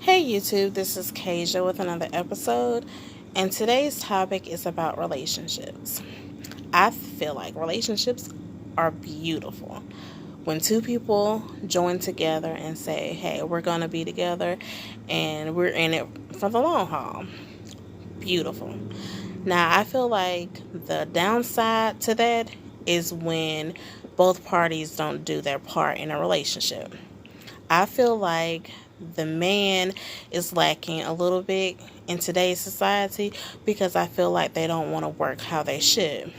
Hey YouTube, this is Kasia with another episode, and today's topic is about relationships. I feel like relationships are beautiful. When two people join together and say, hey, we're going to be together and we're in it for the long haul. Beautiful. Now, I feel like the downside to that is when both parties don't do their part in a relationship. I feel like the man is lacking a little bit in today's society because I feel like they don't want to work how they should.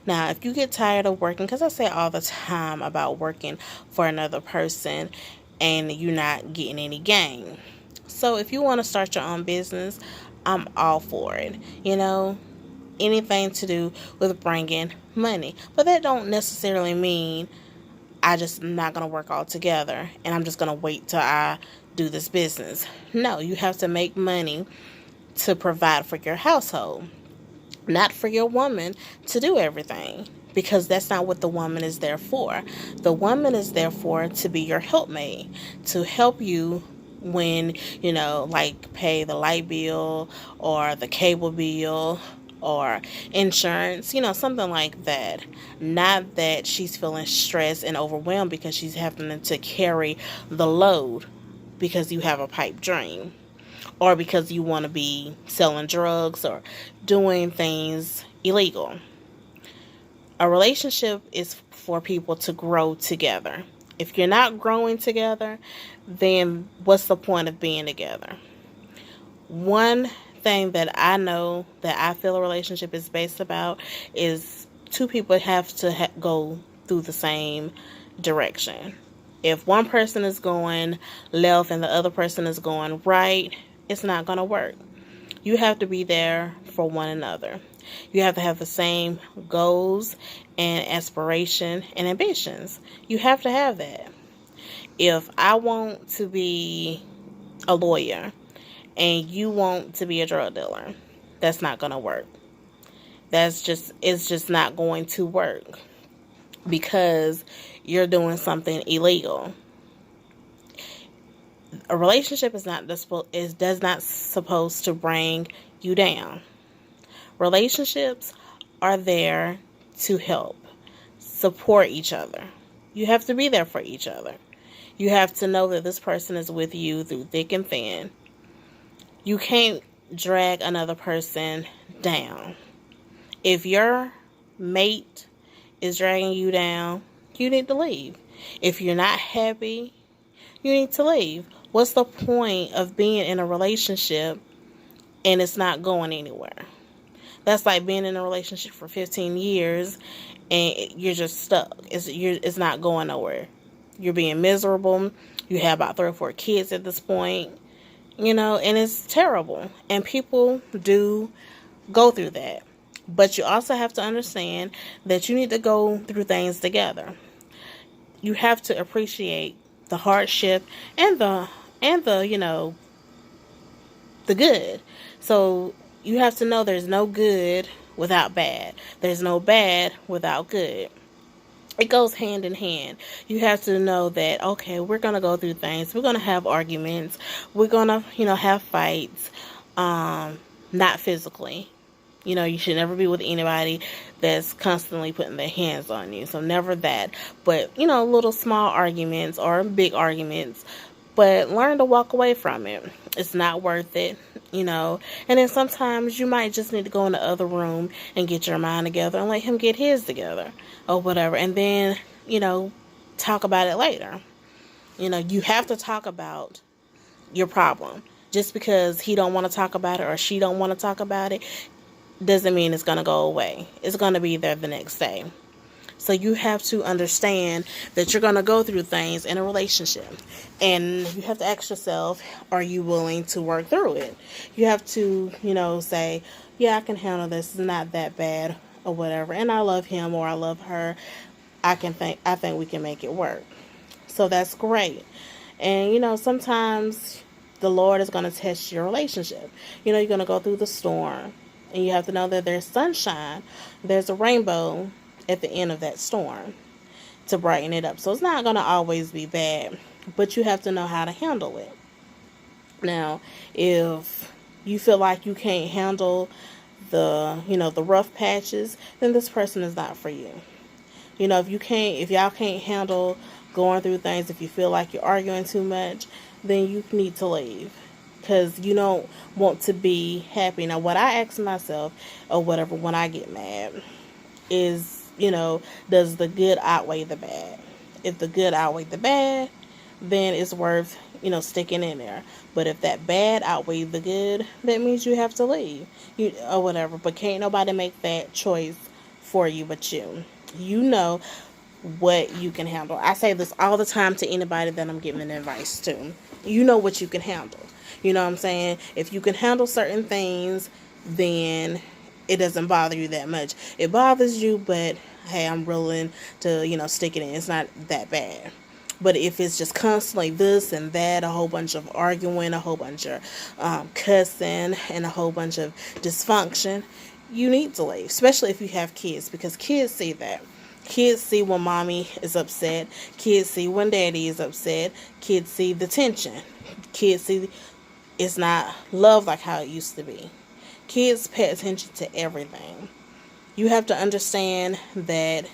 Now, if you get tired of working, because I say all the time about working for another person and you're not getting any gain. So, if you want to start your own business, I'm all for it. Anything to do with bringing money. But that don't necessarily mean I just not going to work all together and I'm just going to wait till I do this business. No, you have to make money to provide for your household, not for your woman to do everything, because that's not what the woman is there for. The woman is there for to be your helpmate, to help you when, like pay the light bill or the cable bill or insurance, something like that. Not that she's feeling stressed and overwhelmed because she's having to carry the load because you have a pipe dream or because you want to be selling drugs or doing things illegal. A relationship is for people to grow together. If you're not growing together, then what's the point of being together? One thing that I know that I feel a relationship is based about is two people have to go through the same direction. If one person is going left and the other person is going right, it's not going to work. You have to be there for one another. You have to have the same goals and aspiration and ambitions. You have to have that. If I want to be a lawyer and you want to be a drug dealer, that's not going to work. It's just not going to work because you're doing something illegal. A relationship does not supposed to bring you down. Relationships are there to help, support each other. You have to be there for each other. You have to know that this person is with you through thick and thin. You can't drag another person down. If your mate is dragging you down, you need to leave. If you're not happy, you need to leave. What's the point of being in a relationship and it's not going anywhere? That's like being in a relationship for 15 years and you're just stuck. It's not going nowhere. You're being miserable. You have about 3 or 4 kids at this point, and it's terrible. And people do go through that. But you also have to understand that you need to go through things together. You have to appreciate the hardship and the good. So you have to know there's no good without bad. There's no bad without good. It goes hand in hand. You have to know that, okay, we're going to go through things. We're going to have arguments. We're going to, have fights. Not physically. You should never be with anybody that's constantly putting their hands on you. So never that. But, little small arguments or big arguments. But learn to walk away from it. It's not worth it, And then sometimes you might just need to go in the other room and get your mind together and let him get his together or whatever. And then, talk about it later. You have to talk about your problem. Just because he don't want to talk about it or she don't want to talk about it doesn't mean it's going to go away. It's going to be there the next day. So you have to understand that you're going to go through things in a relationship. And you have to ask yourself, are you willing to work through it? You have to, say, yeah, I can handle this. It's not that bad or whatever. And I love him or I love her. I think we can make it work. So that's great. And, sometimes the Lord is going to test your relationship. You're going to go through the storm. And you have to know that there's sunshine. There's a rainbow at the end of that storm to brighten it up. So it's not going to always be bad, but you have to know how to handle it. Now, if you feel like you can't handle the rough patches, then this person is not for you. If y'all can't handle going through things, if you feel like you're arguing too much, then you need to leave. Because you don't want to be happy. Now, what I ask myself, or whatever, when I get mad, is, does the good outweigh the bad? If the good outweigh the bad, then it's worth, sticking in there. But if that bad outweighs the good, that means you have to leave, or whatever. But can't nobody make that choice for you but you. You know what you can handle. I say this all the time to anybody that I'm giving advice to. You know what you can handle. You know what I'm saying? If you can handle certain things, then it doesn't bother you that much. It bothers you, but hey, I'm willing to, stick it in. It's not that bad. But if it's just constantly this and that, a whole bunch of arguing, a whole bunch of cussing, and a whole bunch of dysfunction, you need to leave. Especially if you have kids, because kids see that. Kids see when mommy is upset. Kids see when daddy is upset. Kids see the tension. Kids see it's not love like how it used to be. Kids pay attention to everything. You have to understand that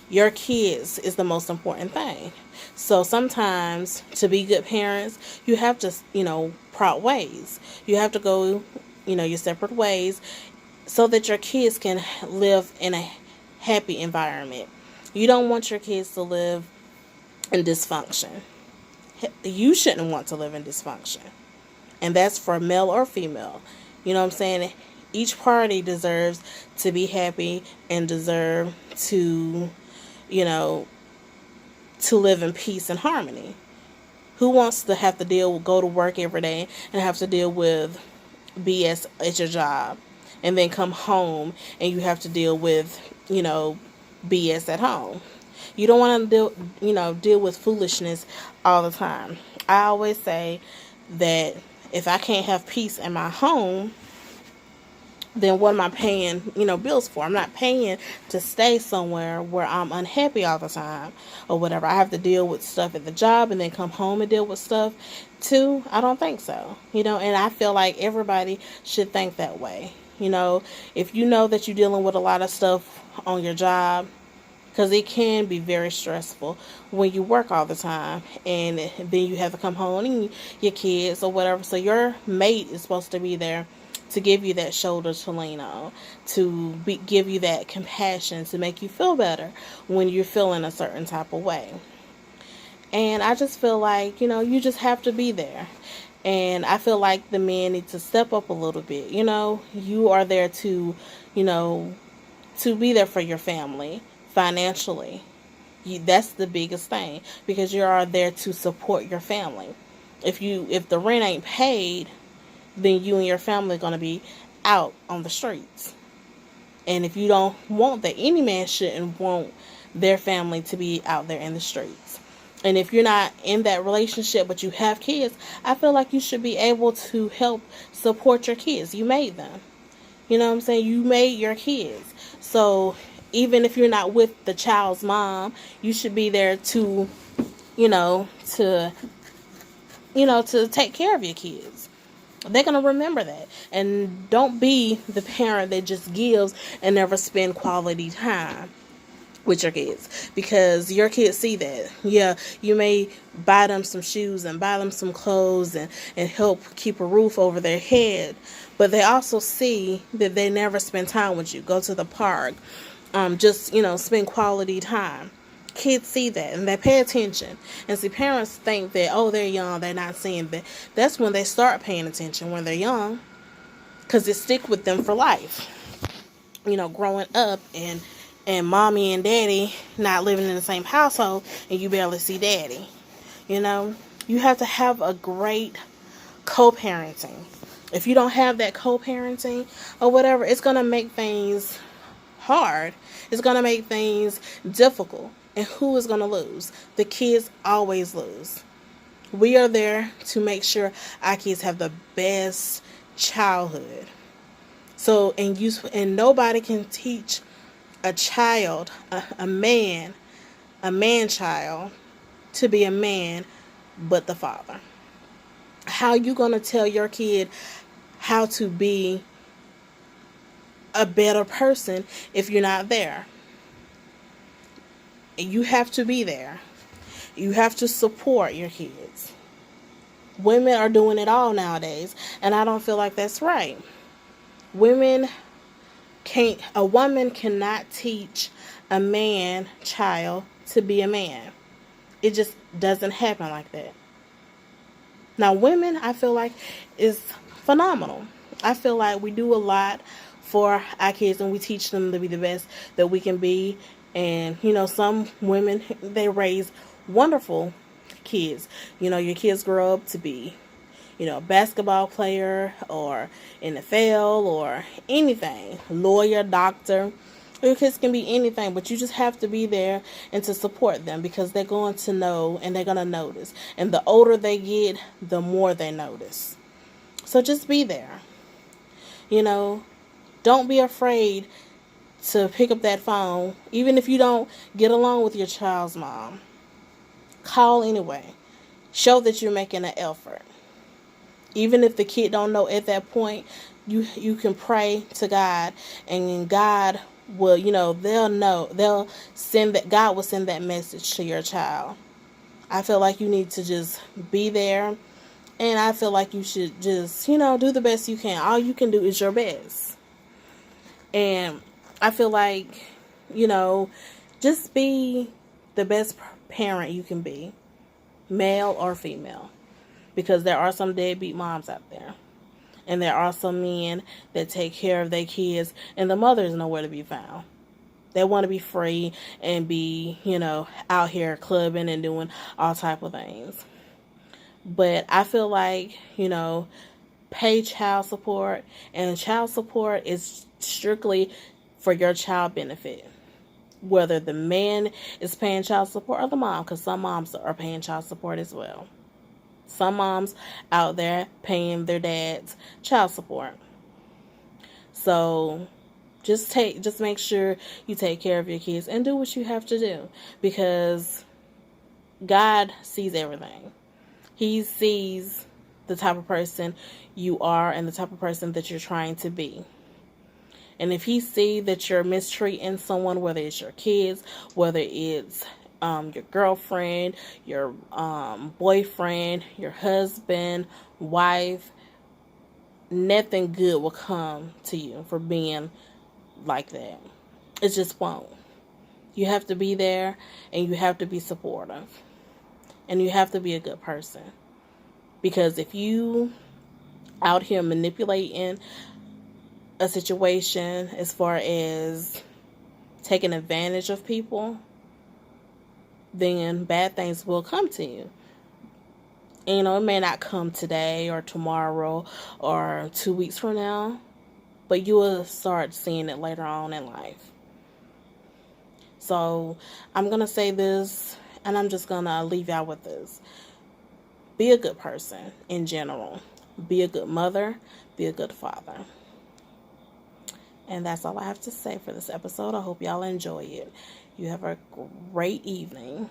your kids is the most important thing. So sometimes, to be good parents, you have to, part ways. You have to go, your separate ways, so that your kids can live in a happy environment. You don't want your kids to live in dysfunction. You shouldn't want to live in dysfunction. And that's for male or female. You know what I'm saying? Each party deserves to be happy and deserve to, to live in peace and harmony. Who wants to have to go to work every day and have to deal with BS at your job, and then come home and you have to deal with, BS at home? You don't want to deal with foolishness all the time. I always say that if I can't have peace in my home, then what am I paying, bills for? I'm not paying to stay somewhere where I'm unhappy all the time or whatever. I have to deal with stuff at the job and then come home and deal with stuff too. I don't think so, and I feel like everybody should think that way. If you know that you're dealing with a lot of stuff on your job, because it can be very stressful when you work all the time, and then you have to come home and your kids or whatever. So your mate is supposed to be there to give you that shoulder to lean on, to give you that compassion, to make you feel better when you're feeling a certain type of way. And I just feel like, you just have to be there. And I feel like the men need to step up a little bit. You are there to, to be there for your family financially. That's the biggest thing, because you are there to support your family. If the rent ain't paid, then you and your family are going to be out on the streets. And if you don't want that, any man shouldn't want their family to be out there in the streets. And if you're not in that relationship but you have kids, I feel like you should be able to help support your kids. You made them. You know what I'm saying? You made your kids. So even if you're not with the child's mom, you should be there to, to take care of your kids. They're going to remember that. And don't be the parent that just gives and never spend quality time with your kids, because your kids see that. Yeah, you may buy them some shoes and buy them some clothes and help keep a roof over their head, but they also see that they never spend time with you. Go to the park, just, spend quality time. Kids see that and they pay attention. And see, parents think that, oh, they're young, they're not seeing that. That's when they start paying attention, when they're young, because it stick with them for life. Growing up and mommy and daddy not living in the same household, and you barely see daddy. You have to have a great co-parenting. If you don't have that co-parenting or whatever, it's going to make things hard. It's going to make things difficult. And who is going to lose? The kids always lose. We are there to make sure our kids have the best childhood. So, and nobody can teach a child, a man child, to be a man but the father. how you going to tell your kid how to be a better person if you're not there? You have to be there. You have to support your kids. Women are doing it all nowadays, and I don't feel like that's right. A woman cannot teach a man child to be a man. It just doesn't happen like that. Now, women, I feel like, is phenomenal. I feel like we do a lot for our kids, and we teach them to be the best that we can be. And, some women, they raise wonderful kids. Your kids grow up to be, a basketball player or NFL or anything, lawyer, doctor. Your kids can be anything, but you just have to be there and to support them, because they're going to know and they're going to notice. And the older they get, the more they notice. So just be there. Don't be afraid to pick up that phone, even if you don't get along with your child's mom. Call anyway. Show that you're making an effort. Even if the kid don't know at that point, you can pray to God, and God will, they'll know. God will send that message to your child. I feel like you need to just be there, and I feel like you should just, do the best you can. All you can do is your best. And I feel like, just be the best parent you can be, male or female. Because there are some deadbeat moms out there. And there are some men that take care of their kids, and the mother is nowhere to be found. They want to be free and be, out here clubbing and doing all type of things. But I feel like, pay child support, and child support is strictly for your child benefit. Whether the man is paying child support or the mom, because some moms are paying child support as well. Some moms out there paying their dads child support. So just make sure you take care of your kids and do what you have to do, because God sees everything. He sees the type of person you are and the type of person that you're trying to be. And if he sees that you're mistreating someone, whether it's your kids, whether it's your girlfriend, your boyfriend, your husband, wife, nothing good will come to you for being like that. It just won't. You have to be there, and you have to be supportive, and you have to be a good person. Because if you out here manipulating a situation as far as taking advantage of people, then bad things will come to you. And, it may not come today or tomorrow or 2 weeks from now, but you will start seeing it later on in life. So I'm going to say this, and I'm just going to leave y'all with this. Be a good person in general. Be a good mother. Be a good father. And that's all I have to say for this episode. I hope y'all enjoy it. You have a great evening.